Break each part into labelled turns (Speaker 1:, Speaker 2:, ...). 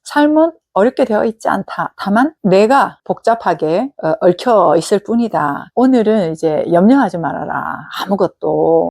Speaker 1: 삶은 어렵게 되어 있지 않다. 다만 내가 복잡하게 얽혀 있을 뿐이다. 오늘은 이제 염려하지 말아라. 아무것도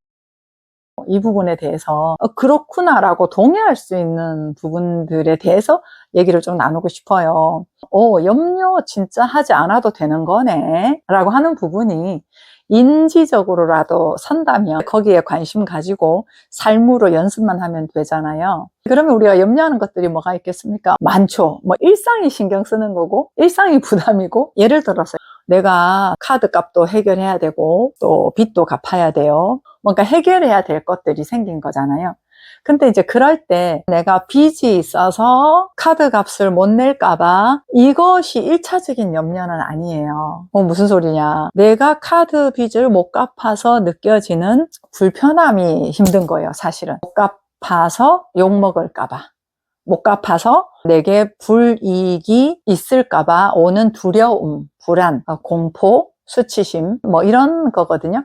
Speaker 1: 이 부분에 대해서 그렇구나라고 동의할 수 있는 부분들에 대해서 얘기를 좀 나누고 싶어요. 염려 진짜 하지 않아도 되는 거네 라고 하는 부분이 인지적으로라도 선다면 거기에 관심 가지고 삶으로 연습만 하면 되잖아요. 그러면 우리가 염려하는 것들이 뭐가 있겠습니까? 많죠. 뭐 일상이 신경 쓰는 거고 일상이 부담이고, 예를 들어서 내가 카드 값도 해결해야 되고 또 빚도 갚아야 돼요. 뭔가 해결해야 될 것들이 생긴 거잖아요. 근데 이제 그럴 때 내가 빚이 있어서 카드 값을 못 낼까봐, 이것이 1차적인 염려는 아니에요. 무슨 소리냐. 내가 카드 빚을 못 갚아서 느껴지는 불편함이 힘든 거예요, 사실은. 못 갚아서 욕먹을까봐. 못 갚아서 내게 불이익이 있을까봐 오는 두려움, 불안, 공포, 수치심, 뭐 이런 거거든요.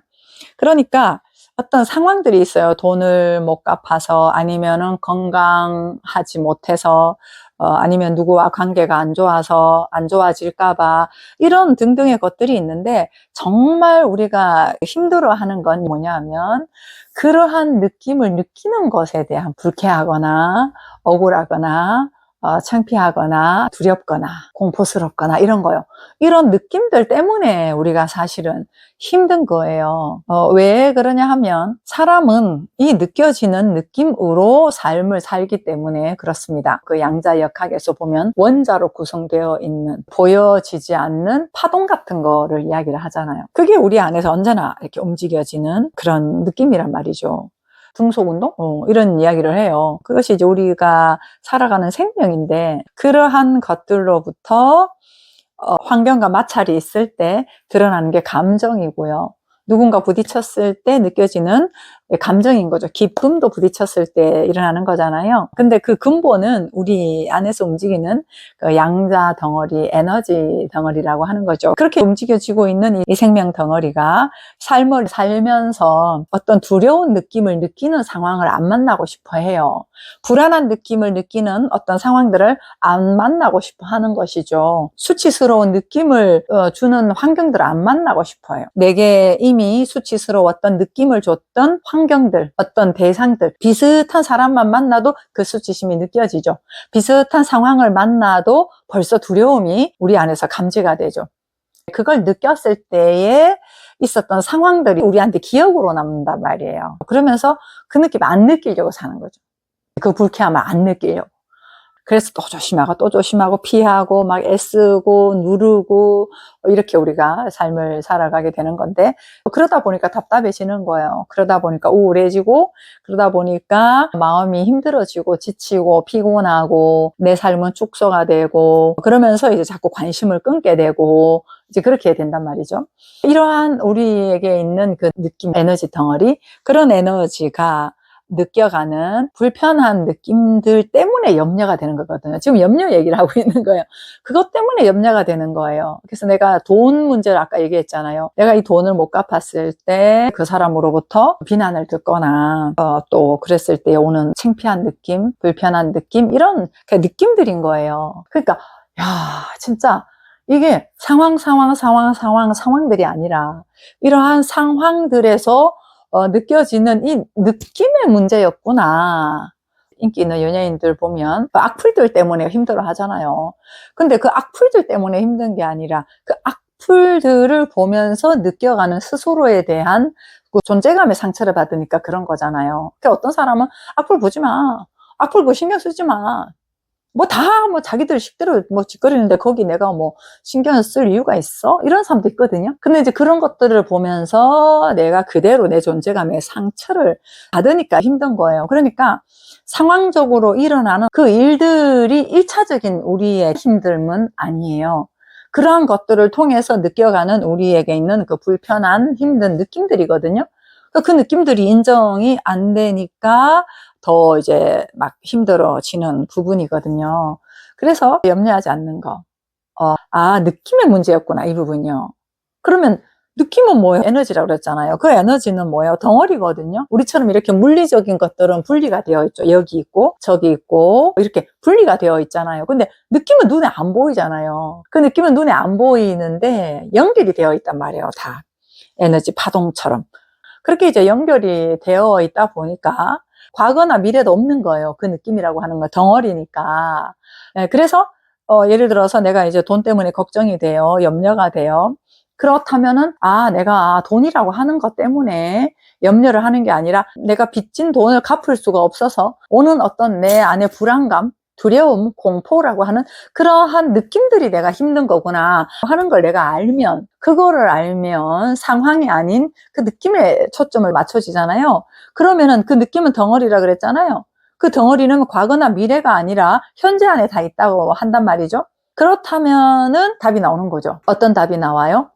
Speaker 1: 그러니까 어떤 상황들이 있어요. 돈을 못 갚아서, 아니면은 건강하지 못해서, 아니면 누구와 관계가 안 좋아서 안 좋아질까봐, 이런 등등의 것들이 있는데, 정말 우리가 힘들어하는 건 뭐냐면 그러한 느낌을 느끼는 것에 대한 불쾌하거나 억울하거나 창피하거나 두렵거나 공포스럽거나 이런 거요. 이런 느낌들 때문에 우리가 사실은 힘든 거예요. 왜 그러냐 하면 사람은 이 느껴지는 느낌으로 삶을 살기 때문에 그렇습니다. 그 양자역학에서 보면 원자로 구성되어 있는 보여지지 않는 파동 같은 거를 이야기를 하잖아요. 그게 우리 안에서 언제나 이렇게 움직여지는 그런 느낌이란 말이죠. 등속운동? 이런 이야기를 해요. 그것이 이제 우리가 살아가는 생명인데, 그러한 것들로부터 환경과 마찰이 있을 때 드러나는 게 감정이고요. 누군가 부딪혔을 때 느껴지는 감정인 거죠. 기쁨도 부딪혔을 때 일어나는 거잖아요. 근데 그 근본은 우리 안에서 움직이는 그 양자 덩어리, 에너지 덩어리라고 하는 거죠. 그렇게 움직여지고 있는 이 생명 덩어리가 삶을 살면서 어떤 두려운 느낌을 느끼는 상황을 안 만나고 싶어 해요. 불안한 느낌을 느끼는 어떤 상황들을 안 만나고 싶어 하는 것이죠. 수치스러운 느낌을 주는 환경들을 안 만나고 싶어요. 내게 이미 수치스러웠던 느낌을 줬던 환경들, 어떤 대상들, 비슷한 사람만 만나도 그 수치심이 느껴지죠. 비슷한 상황을 만나도 벌써 두려움이 우리 안에서 감지가 되죠. 그걸 느꼈을 때에 있었던 상황들이 우리한테 기억으로 남는단 말이에요. 그러면서 그 느낌 안 느끼려고 사는 거죠. 그 불쾌함을 안 느끼려고. 그래서 또 조심하고 또 조심하고 피하고 막 애쓰고 누르고 이렇게 우리가 삶을 살아가게 되는 건데, 그러다 보니까 답답해지는 거예요. 그러다 보니까 우울해지고, 그러다 보니까 마음이 힘들어지고 지치고 피곤하고 내 삶은 축소가 되고, 그러면서 이제 자꾸 관심을 끊게 되고 이제 그렇게 된단 말이죠. 이러한 우리에게 있는 그 느낌, 에너지 덩어리, 그런 에너지가 느껴가는 불편한 느낌들 때문에 염려가 되는 거거든요. 지금 염려 얘기를 하고 있는 거예요. 그것 때문에 염려가 되는 거예요. 그래서 내가 돈 문제를 아까 얘기했잖아요. 내가 이 돈을 못 갚았을 때 그 사람으로부터 비난을 듣거나 또 그랬을 때 오는 창피한 느낌, 불편한 느낌, 이런 느낌들인 거예요. 그러니까 야, 진짜 이게 상황들이 아니라 이러한 상황들에서 느껴지는 이 느낌의 문제였구나. 인기 있는 연예인들 보면 그 악플들 때문에 힘들어 하잖아요. 근데 그 악플들 때문에 힘든 게 아니라 그 악플들을 보면서 느껴가는 스스로에 대한 그 존재감의 상처를 받으니까 그런 거잖아요. 그러니까 어떤 사람은 악플 보지 마. 악플 보고 신경 쓰지 마. 자기들 식대로 짓거리는데 거기 내가 신경을 쓸 이유가 있어? 이런 사람도 있거든요. 근데 이제 그런 것들을 보면서 내가 그대로 내 존재감에 상처를 받으니까 힘든 거예요. 그러니까 상황적으로 일어나는 그 일들이 1차적인 우리의 힘듦은 아니에요. 그러한 것들을 통해서 느껴가는 우리에게 있는 그 불편한 힘든 느낌들이거든요. 그 느낌들이 인정이 안 되니까 더 이제 막 힘들어지는 부분이거든요. 그래서 염려하지 않는 거. 느낌의 문제였구나, 이 부분이요. 그러면 느낌은 뭐예요? 에너지라고 그랬잖아요. 그 에너지는 뭐예요? 덩어리거든요. 우리처럼 이렇게 물리적인 것들은 분리가 되어 있죠. 여기 있고 저기 있고 이렇게 분리가 되어 있잖아요. 근데 느낌은 눈에 안 보이잖아요. 그 느낌은 눈에 안 보이는데 연결이 되어 있단 말이에요. 다 에너지 파동처럼. 그렇게 이제 연결이 되어 있다 보니까 과거나 미래도 없는 거예요. 그 느낌이라고 하는 거 덩어리니까. 네, 그래서 예를 들어서 내가 이제 돈 때문에 걱정이 돼요. 염려가 돼요. 그렇다면은 내가 돈이라고 하는 것 때문에 염려를 하는 게 아니라 내가 빚진 돈을 갚을 수가 없어서 오는 어떤 내 안의 불안감, 두려움, 공포라고 하는 그러한 느낌들이 내가 힘든 거구나 하는 걸 내가 알면, 그거를 알면 상황이 아닌 그 느낌에 초점을 맞춰지잖아요. 그러면은 그 느낌은 덩어리라 그랬잖아요. 그 덩어리는 과거나 미래가 아니라 현재 안에 다 있다고 한단 말이죠. 그렇다면은 답이 나오는 거죠. 어떤 답이 나와요?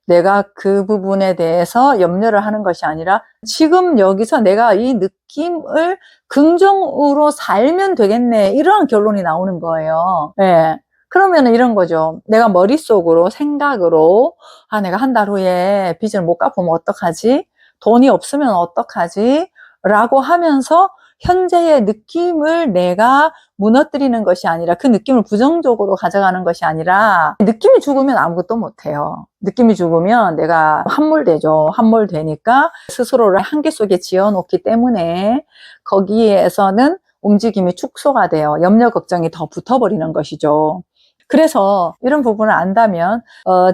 Speaker 1: 내가 그 부분에 대해서 염려를 하는 것이 아니라 지금 여기서 내가 이 느낌을 긍정으로 살면 되겠네, 이런 결론이 나오는 거예요. 네. 그러면 이런 거죠. 내가 머릿속으로 생각으로 내가 한 달 후에 빚을 못 갚으면 어떡하지? 돈이 없으면 어떡하지? 라고 하면서 현재의 느낌을 내가 무너뜨리는 것이 아니라, 그 느낌을 부정적으로 가져가는 것이 아니라, 느낌이 죽으면 아무것도 못해요. 느낌이 죽으면 내가 함몰되죠. 함몰되니까 스스로를 한계 속에 지어놓기 때문에 거기에서는 움직임이 축소가 돼요. 염려 걱정이 더 붙어버리는 것이죠. 그래서 이런 부분을 안다면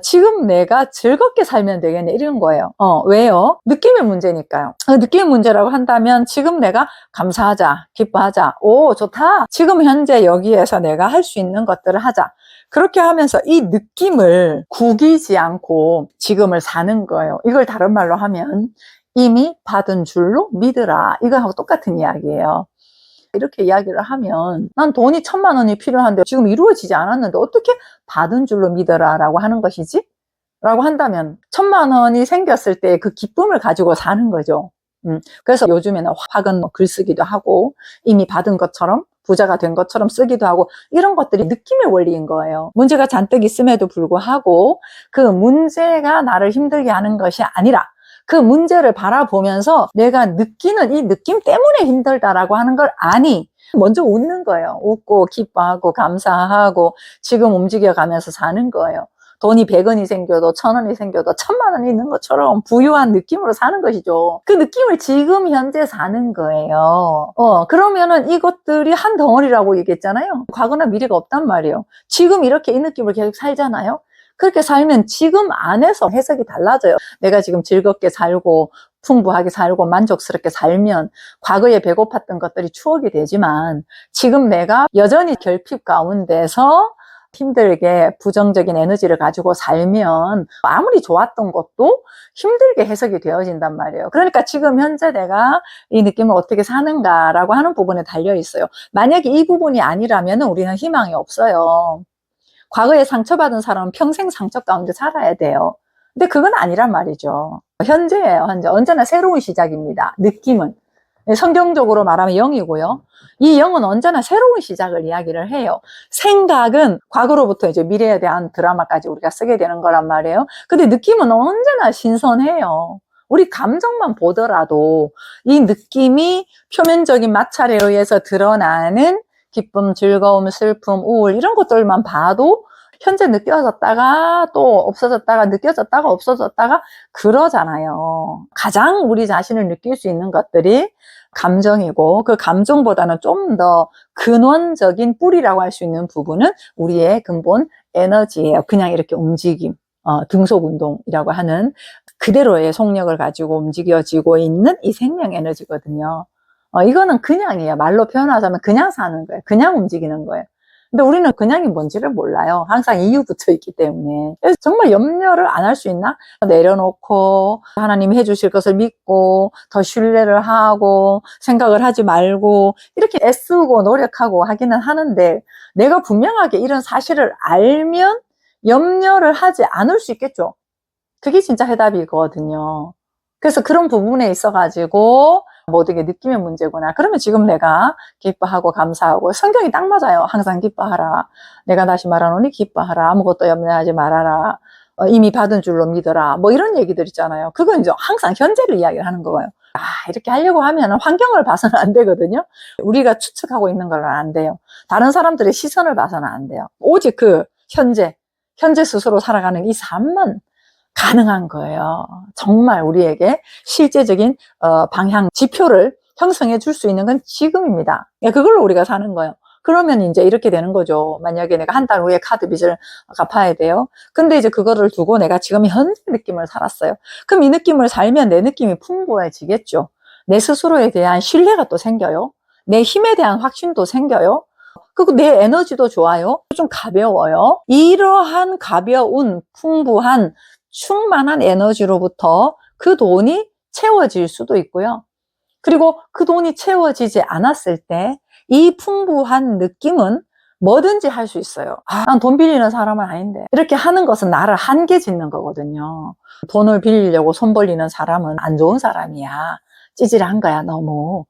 Speaker 1: 지금 내가 즐겁게 살면 되겠네, 이런 거예요. 왜요? 느낌의 문제니까요. 느낌의 문제라고 한다면 지금 내가 감사하자, 기뻐하자, 오 좋다, 지금 현재 여기에서 내가 할 수 있는 것들을 하자, 그렇게 하면서 이 느낌을 구기지 않고 지금을 사는 거예요. 이걸 다른 말로 하면 이미 받은 줄로 믿으라, 이거하고 똑같은 이야기예요. 이렇게 이야기를 하면, 난 돈이 1,000만 원이 필요한데 지금 이루어지지 않았는데 어떻게 받은 줄로 믿어라 라고 하는 것이지? 라고 한다면 1,000만 원이 생겼을 때 그 기쁨을 가지고 사는 거죠. 그래서 요즘에는 화근 글쓰기도 하고 이미 받은 것처럼 부자가 된 것처럼 쓰기도 하고, 이런 것들이 느낌의 원리인 거예요. 문제가 잔뜩 있음에도 불구하고 그 문제가 나를 힘들게 하는 것이 아니라 그 문제를 바라보면서 내가 느끼는 이 느낌 때문에 힘들다라고 하는 걸 아니, 먼저 웃는 거예요. 웃고 기뻐하고 감사하고 지금 움직여가면서 사는 거예요. 돈이 100원이 생겨도 1,000원이 생겨도 1,000만 원이 있는 것처럼 부유한 느낌으로 사는 것이죠. 그 느낌을 지금 현재 사는 거예요. 그러면은 이것들이 한 덩어리라고 얘기했잖아요. 과거나 미래가 없단 말이에요. 지금 이렇게 이 느낌을 계속 살잖아요. 그렇게 살면 지금 안에서 해석이 달라져요. 내가 지금 즐겁게 살고 풍부하게 살고 만족스럽게 살면 과거에 배고팠던 것들이 추억이 되지만, 지금 내가 여전히 결핍 가운데서 힘들게 부정적인 에너지를 가지고 살면 아무리 좋았던 것도 힘들게 해석이 되어진단 말이에요. 그러니까 지금 현재 내가 이 느낌을 어떻게 사는가라고 하는 부분에 달려 있어요. 만약에 이 부분이 아니라면 우리는 희망이 없어요. 과거에 상처받은 사람은 평생 상처 가운데 살아야 돼요. 근데 그건 아니란 말이죠. 현재예요, 현재. 언제나 새로운 시작입니다. 느낌은. 성경적으로 말하면 영이고요. 이 영은 언제나 새로운 시작을 이야기를 해요. 생각은 과거로부터 이제 미래에 대한 드라마까지 우리가 쓰게 되는 거란 말이에요. 근데 느낌은 언제나 신선해요. 우리 감정만 보더라도 이 느낌이 표면적인 마찰에 의해서 드러나는 기쁨, 즐거움, 슬픔, 우울, 이런 것들만 봐도 현재 느껴졌다가 또 없어졌다가 느껴졌다가 없어졌다가 그러잖아요. 가장 우리 자신을 느낄 수 있는 것들이 감정이고, 그 감정보다는 좀 더 근원적인 뿌리라고 할 수 있는 부분은 우리의 근본 에너지예요. 그냥 이렇게 움직임, 등속운동이라고 하는 그대로의 속력을 가지고 움직여지고 있는 이 생명 에너지거든요. 이거는 그냥이에요. 말로 표현하자면 그냥 사는 거예요. 그냥 움직이는 거예요. 근데 우리는 그냥이 뭔지를 몰라요. 항상 이유 붙어 있기 때문에. 그래서 정말 염려를 안 할 수 있나? 내려놓고 하나님이 해주실 것을 믿고 더 신뢰를 하고 생각을 하지 말고 이렇게 애쓰고 노력하고 하기는 하는데, 내가 분명하게 이런 사실을 알면 염려를 하지 않을 수 있겠죠. 그게 진짜 해답이거든요. 그래서 그런 부분에 있어가지고 모든 게 느낌의 문제구나. 그러면 지금 내가 기뻐하고 감사하고, 성경이 딱 맞아요. 항상 기뻐하라. 내가 다시 말하노니 기뻐하라. 아무것도 염려하지 말아라. 이미 받은 줄로 믿어라. 뭐 이런 얘기들 있잖아요. 그건 이제 항상 현재를 이야기를 하는 거예요. 이렇게 하려고 하면 환경을 봐서는 안 되거든요. 우리가 추측하고 있는 건 안 돼요. 다른 사람들의 시선을 봐서는 안 돼요. 오직 그 현재 스스로 살아가는 이 삶만 가능한 거예요. 정말 우리에게 실제적인 방향, 지표를 형성해 줄 수 있는 건 지금입니다. 그걸로 우리가 사는 거예요. 그러면 이제 이렇게 되는 거죠. 만약에 내가 한 달 후에 카드 빚을 갚아야 돼요. 근데 이제 그거를 두고 내가 지금 현재 느낌을 살았어요. 그럼 이 느낌을 살면 내 느낌이 풍부해지겠죠. 내 스스로에 대한 신뢰가 또 생겨요. 내 힘에 대한 확신도 생겨요. 그리고 내 에너지도 좋아요. 좀 가벼워요. 이러한 가벼운, 풍부한, 충만한 에너지로부터 그 돈이 채워질 수도 있고요. 그리고 그 돈이 채워지지 않았을 때 이 풍부한 느낌은 뭐든지 할 수 있어요. 난 돈 빌리는 사람은 아닌데. 이렇게 하는 것은 나를 한계 짓는 거거든요. 돈을 빌리려고 손 벌리는 사람은 안 좋은 사람이야. 찌질한 거야, 너무.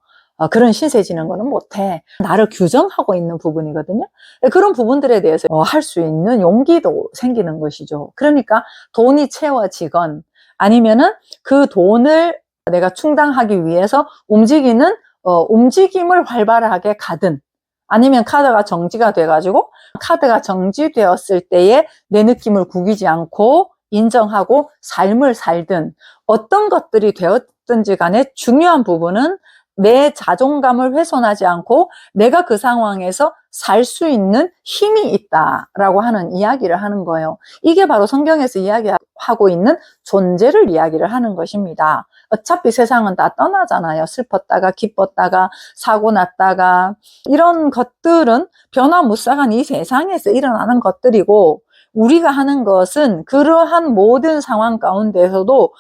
Speaker 1: 그런 신세 지는 거는 못해. 나를 규정하고 있는 부분이거든요. 그런 부분들에 대해서 할 수 있는 용기도 생기는 것이죠. 그러니까 돈이 채워지건 아니면은 그 돈을 내가 충당하기 위해서 움직이는 움직임을 활발하게 가든 아니면 카드가 정지가 돼가지고 카드가 정지되었을 때에 내 느낌을 구기지 않고 인정하고 삶을 살든 어떤 것들이 되었든지 간에 중요한 부분은 내 자존감을 훼손하지 않고 내가 그 상황에서 살 수 있는 힘이 있다라고 하는 이야기를 하는 거예요. 이게 바로 성경에서 이야기하고 있는 존재를 이야기를 하는 것입니다. 어차피 세상은 다 떠나잖아요. 슬펐다가 기뻤다가 사고 났다가 이런 것들은 변화무쌍한 이 세상에서 일어나는 것들이고 우리가 하는 것은 그러한 모든 상황 가운데서도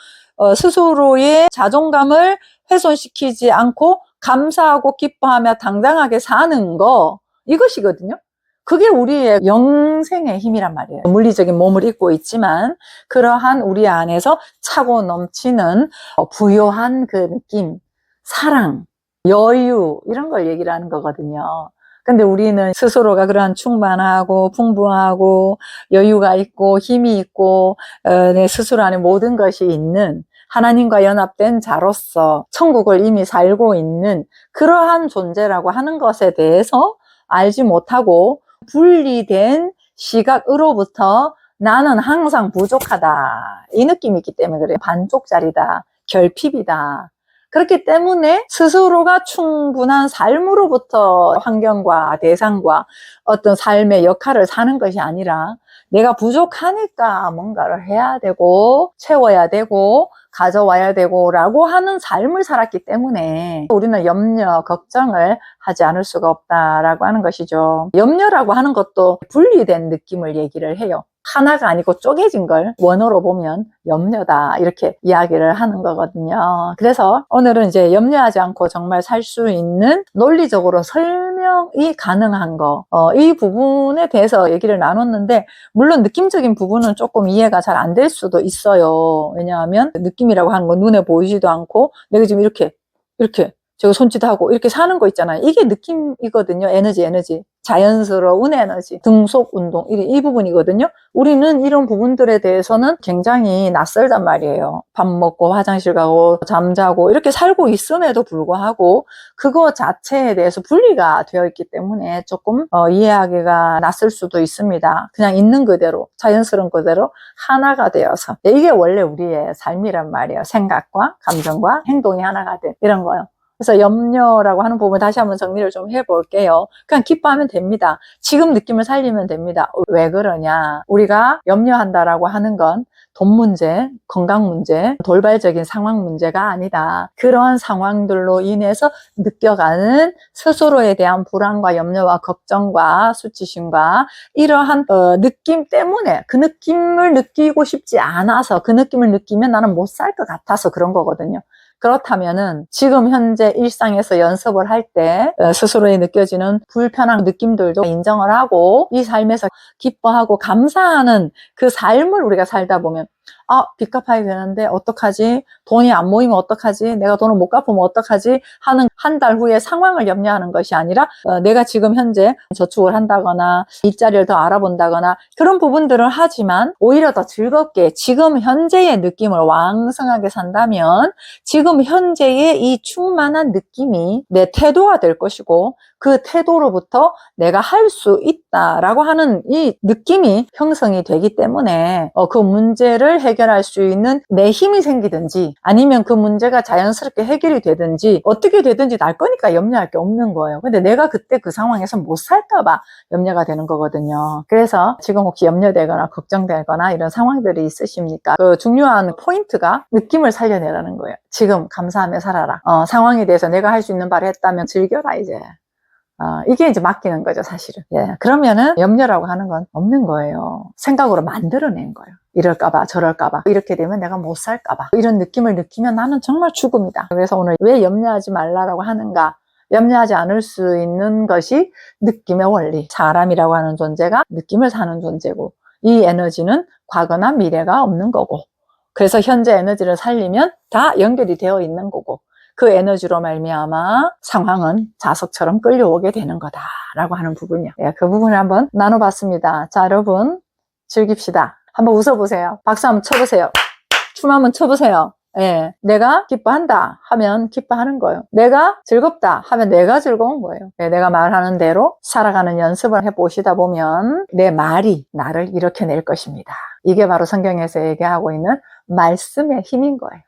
Speaker 1: 스스로의 자존감을 훼손시키지 않고 감사하고 기뻐하며 당당하게 사는 거 이것이거든요. 그게 우리의 영생의 힘이란 말이에요. 물리적인 몸을 입고 있지만 그러한 우리 안에서 차고 넘치는 부요한 그 느낌, 사랑, 여유 이런 걸 얘기를 하는 거거든요. 근데 우리는 스스로가 그러한 충만하고 풍부하고 여유가 있고 힘이 있고 내 스스로 안에 모든 것이 있는 하나님과 연합된 자로서 천국을 이미 살고 있는 그러한 존재라고 하는 것에 대해서 알지 못하고 분리된 시각으로부터 나는 항상 부족하다 이 느낌이 있기 때문에 그래요. 반쪽짜리다, 결핍이다. 그렇기 때문에 스스로가 충분한 삶으로부터 환경과 대상과 어떤 삶의 역할을 사는 것이 아니라 내가 부족하니까 뭔가를 해야 되고 채워야 되고 가져와야 되고 라고 하는 삶을 살았기 때문에 우리는 염려, 걱정을 하지 않을 수가 없다라고 하는 것이죠. 염려라고 하는 것도 분리된 느낌을 얘기를 해요. 하나가 아니고 쪼개진 걸 원어로 보면 염려다 이렇게 이야기를 하는 거거든요. 그래서 오늘은 이제 염려하지 않고 정말 살 수 있는 논리적으로 설명이 가능한 거 이 부분에 대해서 얘기를 나눴는데 물론 느낌적인 부분은 조금 이해가 잘 안 될 수도 있어요. 왜냐하면 느낌이라고 하는 건 눈에 보이지도 않고 내가 지금 이렇게 제가 손짓하고 이렇게 사는 거 있잖아요. 이게 느낌이거든요. 에너지. 자연스러운 에너지, 등속 운동 이 부분이거든요. 우리는 이런 부분들에 대해서는 굉장히 낯설단 말이에요. 밥 먹고 화장실 가고 잠자고 이렇게 살고 있음에도 불구하고 그거 자체에 대해서 분리가 되어 있기 때문에 조금 이해하기가 낯설 수도 있습니다. 그냥 있는 그대로 자연스러운 그대로 하나가 되어서 이게 원래 우리의 삶이란 말이에요. 생각과 감정과 행동이 하나가 된 이런 거요. 그래서 염려라고 하는 부분 다시 한번 정리를 좀 해볼게요. 그냥 기뻐하면 됩니다. 지금 느낌을 살리면 됩니다. 왜 그러냐? 우리가 염려한다라고 하는 건 돈 문제, 건강 문제, 돌발적인 상황 문제가 아니다. 그러한 상황들로 인해서 느껴가는 스스로에 대한 불안과 염려와 걱정과 수치심과 이러한 느낌 때문에 그 느낌을 느끼고 싶지 않아서 그 느낌을 느끼면 나는 못 살 것 같아서 그런 거거든요. 그렇다면은 지금 현재 일상에서 연습을 할 때 스스로에 느껴지는 불편한 느낌들도 인정을 하고 이 삶에서 기뻐하고 감사하는 그 삶을 우리가 살다 보면 빚 갚아야 되는데 어떡하지? 돈이 안 모이면 어떡하지? 내가 돈을 못 갚으면 어떡하지? 하는 한 달 후의 상황을 염려하는 것이 아니라 내가 지금 현재 저축을 한다거나 일자리를 더 알아본다거나 그런 부분들을 하지만 오히려 더 즐겁게 지금 현재의 느낌을 왕성하게 산다면 지금 현재의 이 충만한 느낌이 내 태도가 될 것이고 그 태도로부터 내가 할 수 있다라고 하는 이 느낌이 형성이 되기 때문에 그 문제를 해결할 수 있는 내 힘이 생기든지 아니면 그 문제가 자연스럽게 해결이 되든지 어떻게 되든지 날 거니까 염려할 게 없는 거예요. 근데 내가 그때 그 상황에서 못 살까 봐 염려가 되는 거거든요. 그래서 지금 혹시 염려되거나 걱정되거나 이런 상황들이 있으십니까? 그 중요한 포인트가 느낌을 살려내라는 거예요. 지금 감사하며 살아라. 상황에 대해서 내가 할 수 있는 바를 했다면 즐겨라 이제. 이게 이제 맡기는 거죠, 사실은. 예. 그러면은 염려라고 하는 건 없는 거예요. 생각으로 만들어낸 거예요. 이럴까봐, 저럴까봐, 이렇게 되면 내가 못 살까봐. 이런 느낌을 느끼면 나는 정말 죽음이다. 그래서 오늘 왜 염려하지 말라라고 하는가? 염려하지 않을 수 있는 것이 느낌의 원리. 사람이라고 하는 존재가 느낌을 사는 존재고, 이 에너지는 과거나 미래가 없는 거고, 그래서 현재 에너지를 살리면 다 연결이 되어 있는 거고, 그 에너지로 말미암아 상황은 자석처럼 끌려오게 되는 거다라고 하는 부분이요. 예, 그 부분을 한번 나눠봤습니다. 자, 여러분 즐깁시다. 한번 웃어보세요. 박수 한번 쳐보세요. 춤 한번 춰보세요. 예, 내가 기뻐한다 하면 기뻐하는 거예요. 내가 즐겁다 하면 내가 즐거운 거예요. 예, 내가 말하는 대로 살아가는 연습을 해보시다 보면 내 말이 나를 일으켜낼 것입니다. 이게 바로 성경에서 얘기하고 있는 말씀의 힘인 거예요.